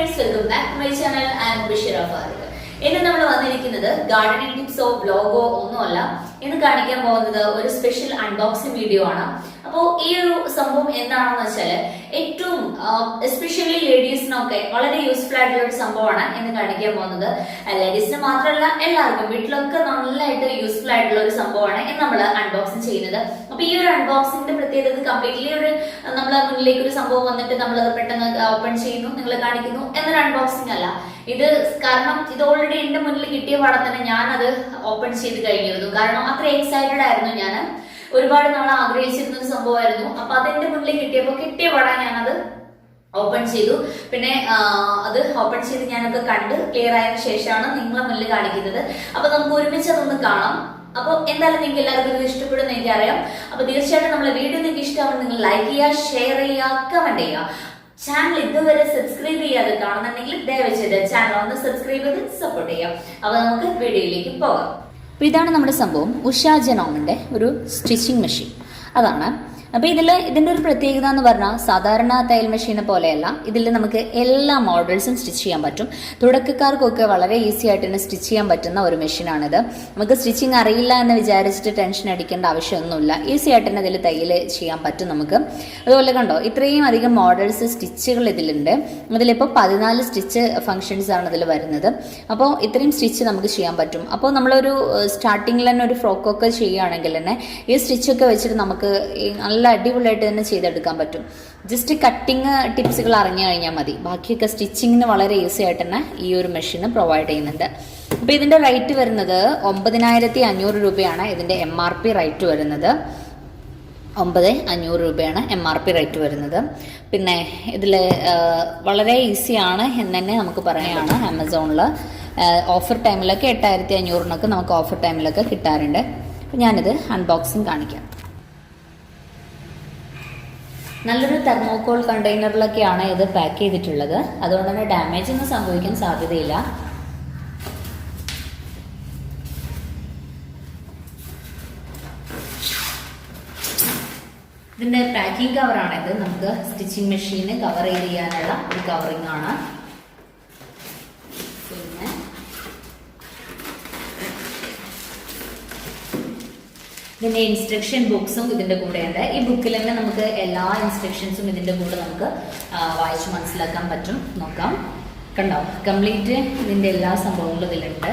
friends, welcome back to my channel. I am Usha. ഇന്ന് നമ്മൾ വന്നിരിക്കുന്നത് ഗാർഡനിങ് ടിപ്സോ വ്ലോഗോ ഒന്നുമല്ല. ഇന്ന് കാണിക്കാൻ പോകുന്നത് ഒരു സ്പെഷ്യൽ അൺബോക്സിംഗ് വീഡിയോ ആണ്. അപ്പോൾ ഈ ഒരു സംഭവം എന്താണെന്ന് വെച്ചാൽ ഏറ്റവും എസ്പെഷ്യലി ലേഡീസിനൊക്കെ വളരെ യൂസ്ഫുൾ ആയിട്ടുള്ള ഒരു സംഭവമാണ് ഇന്ന് കാണിക്കാൻ പോകുന്നത്. ലേഡീസിന് മാത്രമല്ല എല്ലാവർക്കും വീട്ടിലൊക്കെ നല്ലതായിട്ട് യൂസ്ഫുൾ ആയിട്ടുള്ള ഒരു സംഭവമാണ് ഇന്ന് നമ്മൾ അൺബോക്സിംഗ് ചെയ്യുന്നത്. അപ്പൊ ഈ ഒരു അൺബോക്സിംഗിന്റെ പ്രത്യേകത കംപ്ലീറ്റ്ലി ഒരു നമ്മളെ മുന്നിലേക്ക് ഒരു സംഭവം വന്നിട്ട് നമ്മൾ അത് പെട്ടെന്ന് ഓപ്പൺ ചെയ്യുന്നു, നിങ്ങളെ കാണിക്കുന്നു എന്നൊരു അൺബോക്സിംഗ് അല്ല ഇത്. കാരണം ഇത് ഓൾറെഡി എന്റെ മുന്നിൽ കിട്ടിയ പാടെ തന്നെ ഞാൻ അത് ഓപ്പൺ ചെയ്ത് കഴിഞ്ഞിരുന്നു. കാരണം അത്ര എക്സൈറ്റഡ് ആയിരുന്നു ഞാൻ. ഒരുപാട് നാൾ ആഗ്രഹിച്ചിരുന്ന ഒരു സംഭവമായിരുന്നു. അപ്പൊ അതെന്റെ മുന്നിൽ കിട്ടിയപ്പോൾ കിട്ടിയ പാടെ ഞാനത് ഓപ്പൺ ചെയ്തു. പിന്നെ അത് ഓപ്പൺ ചെയ്ത് ഞാനൊക്കെ കണ്ട് ക്ലിയർ ആയതിനു ശേഷമാണ് നിങ്ങളെ മുന്നിൽ കാണിക്കുന്നത്. അപ്പൊ നമുക്ക് ഒരുമിച്ച് അതൊന്ന് കാണാം. അപ്പൊ എന്തായാലും നിങ്ങൾക്ക് എല്ലാവർക്കും ഇത് ഇഷ്ടപ്പെടുന്ന എനിക്കറിയാം. അപ്പൊ തീർച്ചയായിട്ടും നമ്മളെ വീഡിയോ നിങ്ങൾക്ക് ഇഷ്ടമാവും നിങ്ങൾ ലൈക്ക് ചെയ്യുക, ഷെയർ ചെയ്യുക, കമന്റ് ചെയ്യുക. ചാനൽ ഇതുവരെ സബ്സ്ക്രൈബ് ചെയ്യാതെ കാണുന്നുണ്ടെങ്കിൽ ദയവചെയ്ത് ചാനൽ ഒന്ന് സബ്സ്ക്രൈബ് ചെയ്ത് സപ്പോർട്ട് ചെയ്യാം. അപ്പൊ നമുക്ക് വീഡിയോയിലേക്ക് പോകാം. അപ്പോൾ ഇതാണ് നമ്മുടെ സംഭവം, ഉഷ ജനോമിന്റെ ഒരു സ്റ്റിച്ചിങ് മെഷീൻ. അതാണ്. അപ്പോൾ ഇതിന്റെ ഒരു പ്രത്യേകത എന്ന് പറഞ്ഞാൽ സാധാരണ തയ്യൽ മെഷീനെ പോലെയല്ല. ഇതിൽ നമുക്ക് എല്ലാ മോഡൽസും സ്റ്റിച്ച് ചെയ്യാൻ പറ്റും. തുടക്കക്കാർക്കൊക്കെ വളരെ ഈസി ആയിട്ട് തന്നെ സ്റ്റിച്ച് ചെയ്യാൻ പറ്റുന്ന ഒരു മെഷീനാണിത്. നമുക്ക് സ്റ്റിച്ചിങ് അറിയില്ല എന്ന് വിചാരിച്ചിട്ട് ടെൻഷൻ അടിക്കേണ്ട ആവശ്യമൊന്നുമില്ല. ഈസി ആയിട്ട് തന്നെ ഇതിൽ തയ്യൽ ചെയ്യാൻ പറ്റും നമുക്ക്. അതുപോലെ കണ്ടോ, ഇത്രയും അധികം മോഡൽസ് സ്റ്റിച്ചുകൾ ഇതിലുണ്ട്. ഇതിലിപ്പോൾ 14 സ്റ്റിച്ച് ഫങ്ഷൻസ് ആണ് ഇതിൽ വരുന്നത്. അപ്പോൾ ഇത്രയും സ്റ്റിച്ച് നമുക്ക് ചെയ്യാൻ പറ്റും. അപ്പോൾ നമ്മളൊരു സ്റ്റാർട്ടിങ്ങിൽ തന്നെ ഒരു ഫ്രോക്കൊക്കെ ചെയ്യുകയാണെങ്കിൽ തന്നെ ഈ സ്റ്റിച്ചൊക്കെ വെച്ചിട്ട് നമുക്ക് നല്ല അടിപൊളിയായിട്ട് തന്നെ ചെയ്തെടുക്കാൻ പറ്റും. ജസ്റ്റ് കട്ടിങ് ടിപ്സുകൾ അറിഞ്ഞു കഴിഞ്ഞാൽ മതി. ബാക്കിയൊക്കെ സ്റ്റിച്ചിങ്ങിന് വളരെ ഈസി ആയിട്ട് തന്നെ ഈ ഒരു മെഷീൻ പ്രൊവൈഡ് ചെയ്യുന്നുണ്ട്. അപ്പോൾ ഇതിന്റെ റേറ്റ് വരുന്നത് 9500 രൂപയാണ്. ഇതിന്റെ MRP റേറ്റ് വരുന്നത് 9500 രൂപയാണ് MRP റേറ്റ് വരുന്നത്. പിന്നെ ഇതിൽ വളരെ ഈസിയാണ് എന്ന് തന്നെ നമുക്ക് പറയാനാണ്. ആമസോണിൽ ഓഫർ ടൈമിലൊക്കെ 8500 നമുക്ക് ഓഫർ ടൈമിലൊക്കെ കിട്ടാറുണ്ട്. അപ്പോൾ ഞാനിത് അൺബോക്സിങ് കാണിക്കാം. നല്ലൊരു തെർമോകോൾ കണ്ടെയ്നറിലൊക്കെയാണ് ഇത് പാക്ക് ചെയ്തിട്ടുള്ളത്. അതുകൊണ്ട് തന്നെ ഡാമേജ് ഒന്നും സംഭവിക്കാൻ സാധ്യതയില്ല. ഇതിന്റെ പാക്കിംഗ് കവറാണിത്. നമുക്ക് സ്റ്റിച്ചിങ് മെഷീന് കവർ ചെയ്യാനുള്ള ഒരു കവറിംഗ് ആണ്. പിന്നെ ഇതിന്റെ ഇൻസ്ട്രക്ഷൻ ബുക്സും ഇതിന്റെ കൂടെ ഉണ്ട്. ഈ ബുക്കിൽ തന്നെ നമുക്ക് എല്ലാ ഇൻസ്ട്രക്ഷൻസും ഇതിന്റെ കൂടെ നമുക്ക് വായിച്ച് മനസ്സിലാക്കാൻ പറ്റും. നോക്കാം, കണ്ടോ, കംപ്ലീറ്റ് ഇതിന്റെ എല്ലാ സംഭവങ്ങളും ഇതിലുണ്ട്.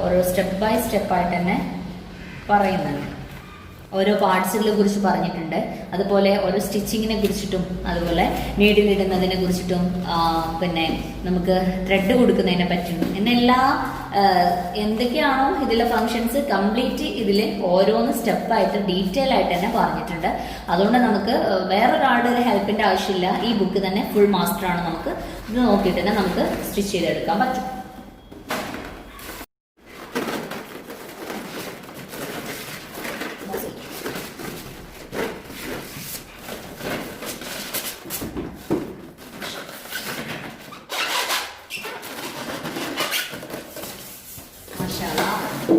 ഓരോ സ്റ്റെപ്പ് ബൈ സ്റ്റെപ്പായിട്ട് തന്നെ പറയുന്നുണ്ട്. ഓരോ പാർട്സുകളെ കുറിച്ച് പറഞ്ഞിട്ടുണ്ട്. അതുപോലെ ഓരോ സ്റ്റിച്ചിങ്ങിനെ കുറിച്ചിട്ടും അതുപോലെ നീഡിലിടുന്നതിനെ കുറിച്ചിട്ടും പിന്നെ നമുക്ക് ത്രെഡ് കൊടുക്കുന്നതിനെ പറ്റിയും എന്നെല്ലാ എന്തൊക്കെയാണോ ഇതിലെ ഫങ്ഷൻസ് കംപ്ലീറ്റ് ഇതിൽ ഓരോന്ന് സ്റ്റെപ്പായിട്ട് ഡീറ്റെയിൽ ആയിട്ട് തന്നെ പറഞ്ഞിട്ടുണ്ട്. അതുകൊണ്ട് നമുക്ക് വേറൊരാളുടെ ഒരു ഹെൽപ്പിന്റെ ആവശ്യമില്ല. ഈ ബുക്ക് തന്നെ ഫുൾ മാസ്റ്റർ ആണ്. നമുക്ക് ഇത് നോക്കിയിട്ട് തന്നെ നമുക്ക് സ്റ്റിച്ച് ചെയ്തെടുക്കാൻ പറ്റും.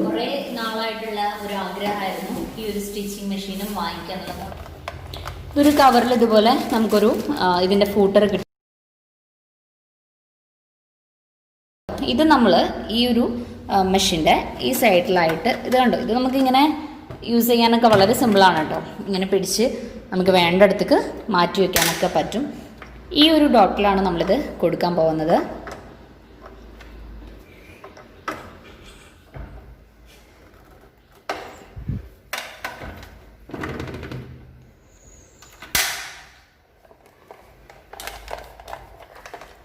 കുറെ നാളായിട്ടുള്ള ഒരു ആഗ്രഹമായിരുന്നു ഈ ഒരു സ്റ്റിച്ചിങ് മെഷീനും വാങ്ങിക്കാന്നുള്ളത്. ഇതൊരു കവറിൽ ഇതുപോലെ നമുക്കൊരു ഇതിന്റെ ഫൂട്ടർ കിട്ടും. ഇത് നമ്മൾ ഈ ഒരു മെഷീന്റെ ഈ സൈഡിലായിട്ട് ഇത് കണ്ടോ, ഇത് നമുക്കിങ്ങനെ യൂസ് ചെയ്യാനൊക്കെ വളരെ സിമ്പിളാണ് കേട്ടോ. ഇങ്ങനെ പിടിച്ച് നമുക്ക് വേണ്ടടത്തേക്ക് മാറ്റി വെക്കാനൊക്കെ പറ്റും. ഈ ഒരു ഡോട്ടിലാണ് നമ്മളിത് കൊടുക്കാൻ പോകുന്നത്.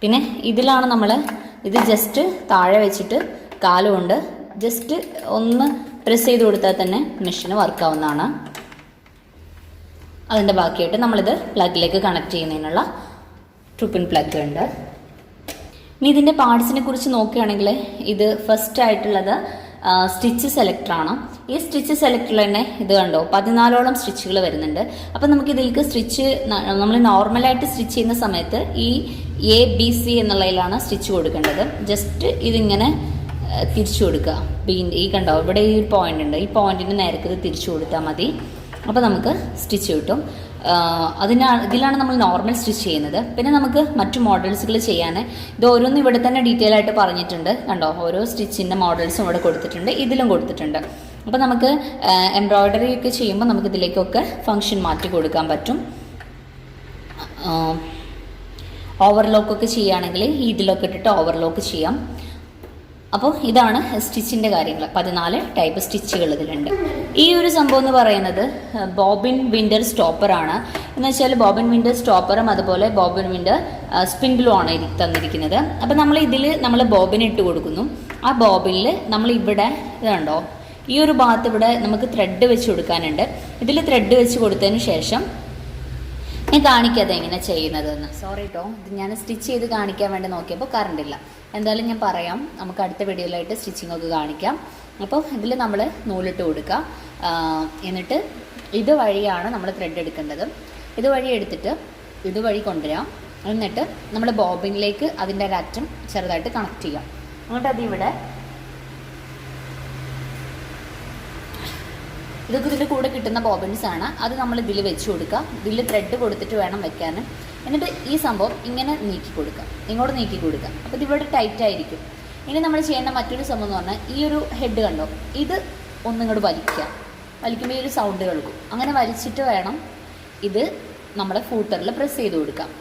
പിന്നെ ഇതിലാണ് നമ്മൾ ഇത് ജസ്റ്റ് താഴെ വെച്ചിട്ട് കാലുകൊണ്ട് ജസ്റ്റ് ഒന്ന് പ്രസ് ചെയ്ത് കൊടുത്താൽ തന്നെ മെഷീന് വർക്കാവുന്നതാണ്. അതിൻ്റെ ബാക്കിയായിട്ട് നമ്മളിത് പ്ലഗിലേക്ക് കണക്ട് ചെയ്യുന്നതിനുള്ള ട്രൂപ്പിൻ പ്ലഗ് ഉണ്ട്. ഇനി ഇതിൻ്റെ പാർട്സിനെ കുറിച്ച് നോക്കുകയാണെങ്കിൽ ഇത് ഫസ്റ്റ് ആയിട്ടുള്ളത് സ്റ്റിച്ച് സെലക്ടറാണ്. ഈ സ്റ്റിച്ച് സെലക്ടറിൽ തന്നെ ഇത് കണ്ടോ 14ഓളം സ്റ്റിച്ചുകൾ വരുന്നുണ്ട്. അപ്പം നമുക്ക് ഇതിലേക്ക് സ്റ്റിച്ച് നമ്മൾ നോർമലായിട്ട് സ്റ്റിച്ച് ചെയ്യുന്ന സമയത്ത് ഈ ABC എന്നുള്ളതിലാണ് സ്റ്റിച്ച് കൊടുക്കേണ്ടത്. ജസ്റ്റ് ഇതിങ്ങനെ തിരിച്ചു കൊടുക്കുക. ഈ കണ്ടോ ഇവിടെ ഈ പോയിന്റ് ഉണ്ട്, ഈ പോയിന്റിന് നേരക്ക് ഇത് തിരിച്ചു കൊടുത്താൽ മതി. അപ്പോൾ നമുക്ക് സ്റ്റിച്ച് കിട്ടും. ഇതിലാണ് നമ്മൾ നോർമൽ സ്റ്റിച്ച് ചെയ്യുന്നത്. പിന്നെ നമുക്ക് മറ്റു മോഡൽസുകൾ ചെയ്യാൻ ഇത് ഓരോന്നും ഇവിടെ തന്നെ ഡീറ്റെയിൽ ആയിട്ട് പറഞ്ഞിട്ടുണ്ട്. കണ്ടോ, ഓരോ സ്റ്റിച്ചിൻ്റെ മോഡൽസും ഇവിടെ കൊടുത്തിട്ടുണ്ട്, ഇതിലും കൊടുത്തിട്ടുണ്ട്. അപ്പോൾ നമുക്ക് എംബ്രോയ്ഡറി ഒക്കെ ചെയ്യുമ്പോൾ നമുക്ക് ഇതിലേക്കൊക്കെ ഫങ്ഷൻ മാറ്റി കൊടുക്കാൻ പറ്റും. ഓവർലോക്കൊക്കെ ചെയ്യുകയാണെങ്കിൽ ഇതിലൊക്കെ ഇട്ടിട്ട് ഓവർലോക്ക് ചെയ്യാം. അപ്പോൾ ഇതാണ് സ്റ്റിച്ചിൻ്റെ കാര്യങ്ങൾ. 14 ടൈപ്പ് സ്റ്റിച്ചുകൾ ഇതിലുണ്ട്. ഈ ഒരു സംഭവം എന്ന് പറയുന്നത് ബോബിൻ വിൻഡർ സ്റ്റോപ്പറാണ്. എന്ന് വെച്ചാൽ ബോബിൻ വിൻഡർ സ്റ്റോപ്പറും അതുപോലെ ബോബിൻ വിൻഡർ സ്പിൻഡിലും ആണ് തന്നിരിക്കുന്നത്. അപ്പോൾ നമ്മൾ ബോബിൻ ഇട്ട് കൊടുക്കുന്നു. ആ ബോബിനിൽ നമ്മൾ ഇവിടെ ഇതുണ്ടോ, ഈ ഒരു ഭാഗത്ത് ഇവിടെ നമുക്ക് ത്രെഡ് വെച്ച് കൊടുക്കാനുണ്ട്. ഇതിൽ ത്രെഡ് വെച്ച് കൊടുത്തതിന് ശേഷം ഞാൻ കാണിക്കാതെ എങ്ങനെ ചെയ്യുന്നതെന്ന്. സോറി കേട്ടോ, ഇത് ഞാൻ സ്റ്റിച്ച് ചെയ്ത് കാണിക്കാൻ വേണ്ടി നോക്കിയപ്പോൾ കറണ്ട് ഇല്ല. എന്തായാലും ഞാൻ പറയാം, നമുക്ക് അടുത്ത വീഡിയോയിലായിട്ട് സ്റ്റിച്ചിങ് ഒക്കെ കാണിക്കാം. അപ്പോൾ ഇതിൽ നമ്മൾ നൂലിട്ട് കൊടുക്കുക. എന്നിട്ട് ഇതുവഴിയാണ് നമ്മൾ ത്രെഡ് എടുക്കേണ്ടത്. ഇതുവഴി എടുത്തിട്ട് ഇതുവഴി കൊണ്ടുവരാം. എന്നിട്ട് നമ്മൾ ബോബിനിലേക്ക് അതിൻ്റെ ഒരറ്റം ചെറുതായിട്ട് കണക്ട് ചെയ്യാം. എന്നിട്ട് അതിവിടെ ഇതൊക്കെ ഇതിൻ്റെ കൂടെ കിട്ടുന്ന ബോബിൻസ് ആണ്. അത് നമ്മൾ ഇതിൽ വെച്ച് കൊടുക്കുക. ഇതിൽ ത്രെഡ് കൊടുത്തിട്ട് വേണം വെക്കാൻ. എന്നിട്ട് ഈ സംഭവം ഇങ്ങനെ നീക്കി കൊടുക്കുക, ഇങ്ങോട്ട് നീക്കി കൊടുക്കുക. അപ്പോൾ ഇതിവിടെ ടൈറ്റ് ആയിരിക്കും. ഇനി നമ്മൾ ചെയ്യേണ്ട മറ്റൊരു സംഭവം എന്ന് പറഞ്ഞാൽ ഈ ഒരു ഹെഡ് കണ്ടോ, ഇത് ഒന്നിങ്ങോട്ട് വലിക്കുക. വലിക്കുമ്പോൾ ഈ ഒരു സൗണ്ട് കേൾക്കും. അങ്ങനെ വലിച്ചിട്ട് വേണം ഇത് നമ്മുടെ ഫൂട്ടറിൽ പ്രസ് ചെയ്ത് കൊടുക്കാം.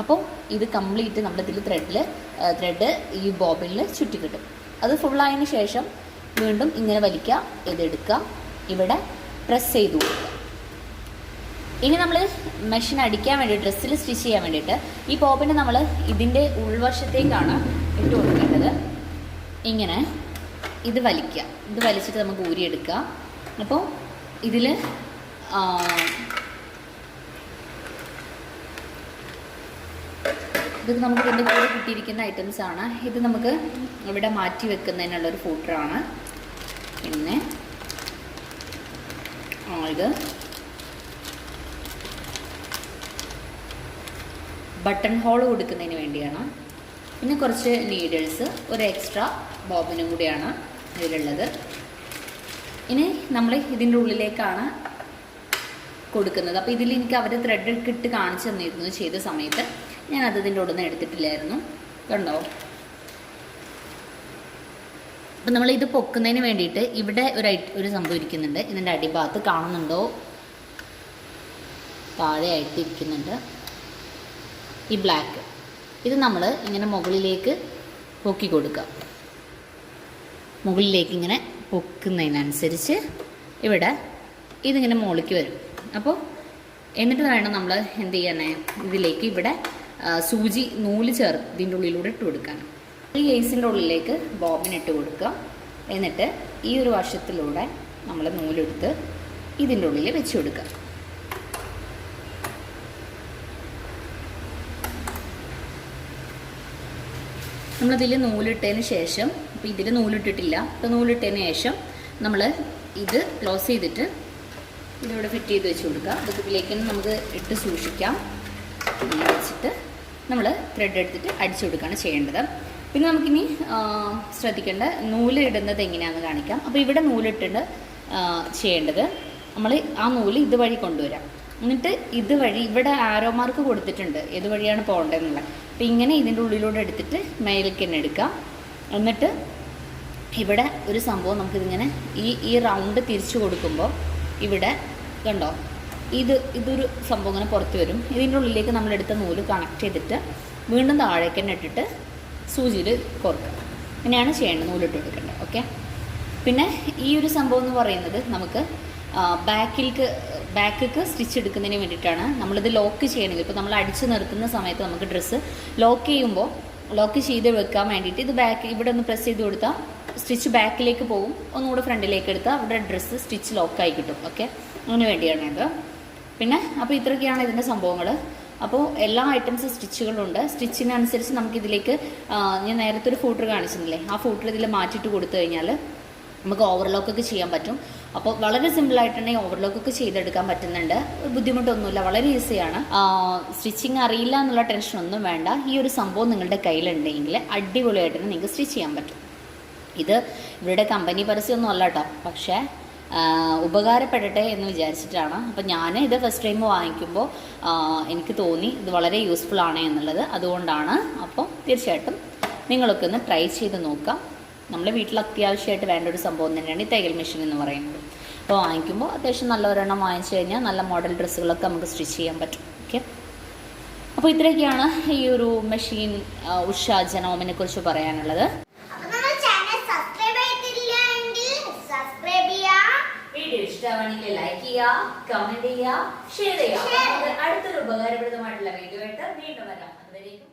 അപ്പോൾ ഇത് കംപ്ലീറ്റ് നമ്മുടെ ഇതിൽ ത്രെഡ് ഈ ബോബിനിൽ ചുറ്റി കിട്ടും. അത് ഫുള്ളായതിന് ശേഷം വീണ്ടും ഇങ്ങനെ വലിക്കുക, ഇതെടുക്കുക, ഇവിടെ പ്രസ് ചെയ്ത് കൊടുക്കുക. ഇനി നമ്മൾ മെഷീൻ അടിക്കാൻ വേണ്ടി ഡ്രസ്സിൽ സ്റ്റിച്ച് ചെയ്യാൻ വേണ്ടിയിട്ട് ഈ ബോബിനെ നമ്മൾ ഇതിൻ്റെ ഉൾവശത്തേക്കാണ് ഇട്ട് കൊടുക്കേണ്ടത്. ഇങ്ങനെ ഇത് വലിക്കുക. ഇത് വലിച്ചിട്ട് നമുക്ക് ഊരിയെടുക്കുക. അപ്പോൾ ഇതിൽ ഇത് നമുക്ക് ഇതിൻ്റെ കൂടെ കിട്ടിയിരിക്കുന്ന ഐറ്റംസ് ആണ്. ഇത് നമുക്ക് ഇവിടെ മാറ്റി വെക്കുന്നതിനുള്ളൊരു ഫൂട്ടറാണ്. പിന്നെ ഇത് ബട്ടൺ ഹോൾ കൊടുക്കുന്നതിന് വേണ്ടിയാണ്. പിന്നെ കുറച്ച് നീഡിൽസ്, ഒരു എക്സ്ട്രാ ബോബിനും കൂടിയാണ് ഇതിലുള്ളത്. ഇനി നമ്മൾ ഇതിൻ്റെ ഉള്ളിലേക്കാണ് കൊടുക്കുന്നത്. അപ്പോൾ ഇതിൽ എനിക്ക് അവർ ത്രെഡ് ഇട്ട് കാണിച്ചു തന്നിരുന്നു ചെയ്ത സമയത്ത്. ഞാനത് ഇതിൻ്റെ ഉള്ളിൽ നിന്ന് എടുത്തിട്ടില്ലായിരുന്നു. കണ്ടോ, അപ്പം നമ്മളിത് പൊക്കുന്നതിന് വേണ്ടിയിട്ട് ഇവിടെ ഒരു സംഭവം ഇരിക്കുന്നുണ്ട്. ഇതിൻ്റെ അടിഭാഗത്ത് കാണുന്നുണ്ടോ, താഴെയായിട്ട് ഇരിക്കുന്നുണ്ട് ഈ ബ്ലാക്ക്. ഇത് നമ്മൾ ഇങ്ങനെ മുകളിലേക്ക് പൊക്കി കൊടുക്കുക. മുകളിലേക്ക് ഇങ്ങനെ പൊക്കുന്നതിനനുസരിച്ച് ഇവിടെ ഇതിങ്ങനെ മുകളിലേക്ക് വരും. അപ്പോൾ എന്നിട്ട് വേണം നമ്മൾ എന്ത് ചെയ്യാനേ, ഇതിലേക്ക് ഇവിടെ സൂചി നൂല് ചേർത്ത് ഇതിൻ്റെ ഉള്ളിലൂടെ ഇട്ട് കൊടുക്കാൻ. ഈ കേസിൻ്റെ ഉള്ളിലേക്ക് ബോബിൻ ഇട്ട് കൊടുക്കുക. എന്നിട്ട് ഈ ഒരു വശത്തിലൂടെ നമ്മൾ നൂലെടുത്ത് ഇതിൻ്റെ ഉള്ളിൽ വെച്ച് കൊടുക്കുക. നമ്മളിതിൽ നൂലിട്ടതിന് ശേഷം, ഇപ്പോൾ ഇതിൽ നൂലിട്ടിട്ടില്ല, ഇപ്പോൾ നൂലിട്ടതിന് ശേഷം നമ്മൾ ഇത് ക്ലോസ് ചെയ്തിട്ട് ഇതിലൂടെ ഫിറ്റ് ചെയ്ത് വെച്ച് കൊടുക്കുക. ഇതിലേക്ക് നമുക്ക് ഇട്ട് സൂക്ഷിക്കാം. ഇങ്ങനെ വെച്ചിട്ട് നമ്മൾ ത്രെഡ് എടുത്തിട്ട് അടിച്ചു കൊടുക്കുകയാണ് ചെയ്യേണ്ടത്. പിന്നെ നമുക്കിനി ശ്രദ്ധിക്കേണ്ട നൂല് ഇടുന്നത് എങ്ങനെയാണെന്ന് കാണിക്കാം. അപ്പോൾ ഇവിടെ നൂലിട്ടുണ്ട് ചെയ്യേണ്ടത്, നമ്മൾ ആ നൂല് ഇതുവഴി കൊണ്ടുവരാം. എന്നിട്ട് ഇതുവഴി ഇവിടെ ആരോ മാർക്ക് കൊടുത്തിട്ടുണ്ട് ഏതുവഴിയാണ് പോകേണ്ടതെന്നുള്ളത്. അപ്പോൾ ഇങ്ങനെ ഇതിൻ്റെ ഉള്ളിലൂടെ എടുത്തിട്ട് മേലേക്ക് തന്നെ എടുക്കാം. എന്നിട്ട് ഇവിടെ ഒരു സംഭവം നമുക്കിതിങ്ങനെ ഈ റൗണ്ട് തിരിച്ചു കൊടുക്കുമ്പോൾ ഇവിടെ കണ്ടോ, ഇതൊരു സംഭവം ഇങ്ങനെ പുറത്ത് വരും. ഇതിൻ്റെ ഉള്ളിലേക്ക് നമ്മളെടുത്ത നൂല് കണക്ട് ചെയ്തിട്ട് വീണ്ടും താഴേക്ക് തന്നെ ഇട്ടിട്ട് സൂചിയിൽ കോർക്കുക. ഇങ്ങനെയാണ് ചെയ്യേണ്ടത്, നൂലിട്ട് കൊടുക്കേണ്ടത്. ഓക്കെ. പിന്നെ ഈ ഒരു സംഭവം എന്ന് പറയുന്നത് നമുക്ക് ബാക്കിലേക്ക് സ്റ്റിച്ച് എടുക്കുന്നതിന് വേണ്ടിയിട്ടാണ്. നമ്മളിത് ലോക്ക് ചെയ്യണമെങ്കിൽ ഇപ്പോൾ നമ്മൾ അടിച്ച് നിർത്തുന്ന സമയത്ത് നമുക്ക് ഡ്രസ്സ് ലോക്ക് ചെയ്ത് വെക്കാൻ വേണ്ടിയിട്ട് ഇത് ഇവിടെ ഒന്ന് പ്രസ് ചെയ്ത് കൊടുത്താൽ സ്റ്റിച്ച് ബാക്കിലേക്ക് പോകും. ഒന്നുകൂടെ ഫ്രണ്ടിലേക്ക് എടുത്താൽ അവിടെ ഡ്രസ്സ് സ്റ്റിച്ച് ലോക്കായി കിട്ടും. ഓക്കെ, അതിന് വേണ്ടിയാണ് ഇത്. പിന്നെ അപ്പോൾ ഇത്രയൊക്കെയാണ് ഇതിൻ്റെ സംഭവങ്ങൾ. അപ്പോൾ എല്ലാ ഐറ്റംസ് സ്റ്റിച്ചുകളുണ്ട്. സ്റ്റിച്ചിനനുസരിച്ച് നമുക്കിതിലേക്ക് ഞാൻ നേരത്തെ ഒരു ഫൂട്ടർ കാണിച്ചിട്ടില്ലേ, ആ ഫൂട്ടർ ഇതിൽ മാറ്റിയിട്ട് കൊടുത്തു കഴിഞ്ഞാൽ നമുക്ക് ഓവർലോക്കൊക്കെ ചെയ്യാൻ പറ്റും. അപ്പോൾ വളരെ സിമ്പിളായിട്ടുണ്ടെങ്കിൽ ഓവർലോക്കൊക്കെ ചെയ്തെടുക്കാൻ പറ്റുന്നുണ്ട്. ബുദ്ധിമുട്ടൊന്നുമില്ല, വളരെ ഈസിയാണ്. സ്റ്റിച്ചിങ് അറിയില്ല എന്നുള്ള ടെൻഷനൊന്നും വേണ്ട. ഈ ഒരു സംഭവം നിങ്ങളുടെ കയ്യിലുണ്ടെങ്കിൽ അടിപൊളിയായിട്ട് നിങ്ങൾക്ക് സ്റ്റിച്ച് ചെയ്യാൻ പറ്റും. ഇത് ഇവരുടെ കമ്പനി പരസ്യമൊന്നും അല്ല കേട്ടോ, പക്ഷേ ഉപകാരപ്പെടട്ടെ എന്ന് വിചാരിച്ചിട്ടാണ്. അപ്പോൾ ഞാൻ ഇത് ഫസ്റ്റ് ടൈം വാങ്ങിക്കുമ്പോൾ എനിക്ക് തോന്നി ഇത് വളരെ യൂസ്ഫുൾ ആണ് എന്നുള്ളത്, അതുകൊണ്ടാണ്. അപ്പോൾ തീർച്ചയായിട്ടും നിങ്ങളൊക്കെ ഒന്ന് ട്രൈ ചെയ്ത് നോക്കാം. നമ്മുടെ വീട്ടിൽ അത്യാവശ്യമായിട്ട് വേണ്ട ഒരു സംഭവം തന്നെയാണ് ഈ തയ്യൽ മെഷീൻ എന്ന് പറയുന്നത്. അപ്പോൾ വാങ്ങിക്കുമ്പോൾ അത്യാവശ്യം നല്ല ഒരെണ്ണം വാങ്ങിച്ചു കഴിഞ്ഞാൽ നല്ല മോഡൽ ഡ്രസ്സുകളൊക്കെ നമുക്ക് സ്റ്റിച്ച് ചെയ്യാൻ പറ്റും. ഓക്കെ, അപ്പോൾ ഇത്രയൊക്കെയാണ് ഈ ഒരു മെഷീൻ ഉഷ ജനോമിനെ കുറിച്ച് പറയാനുള്ളത്. വീഡിയോ ഇഷ്ടമാണെങ്കിൽ ലൈക്ക് ചെയ്യുക, കമന്റ് ചെയ്യുക, ഷെയർ ചെയ്യുക. അടുത്തൊരു ഉപകാരപ്രദമായിട്ടുള്ള വീഡിയോ ആയിട്ട് വീണ്ടും വരാം. അതുവരേക്കും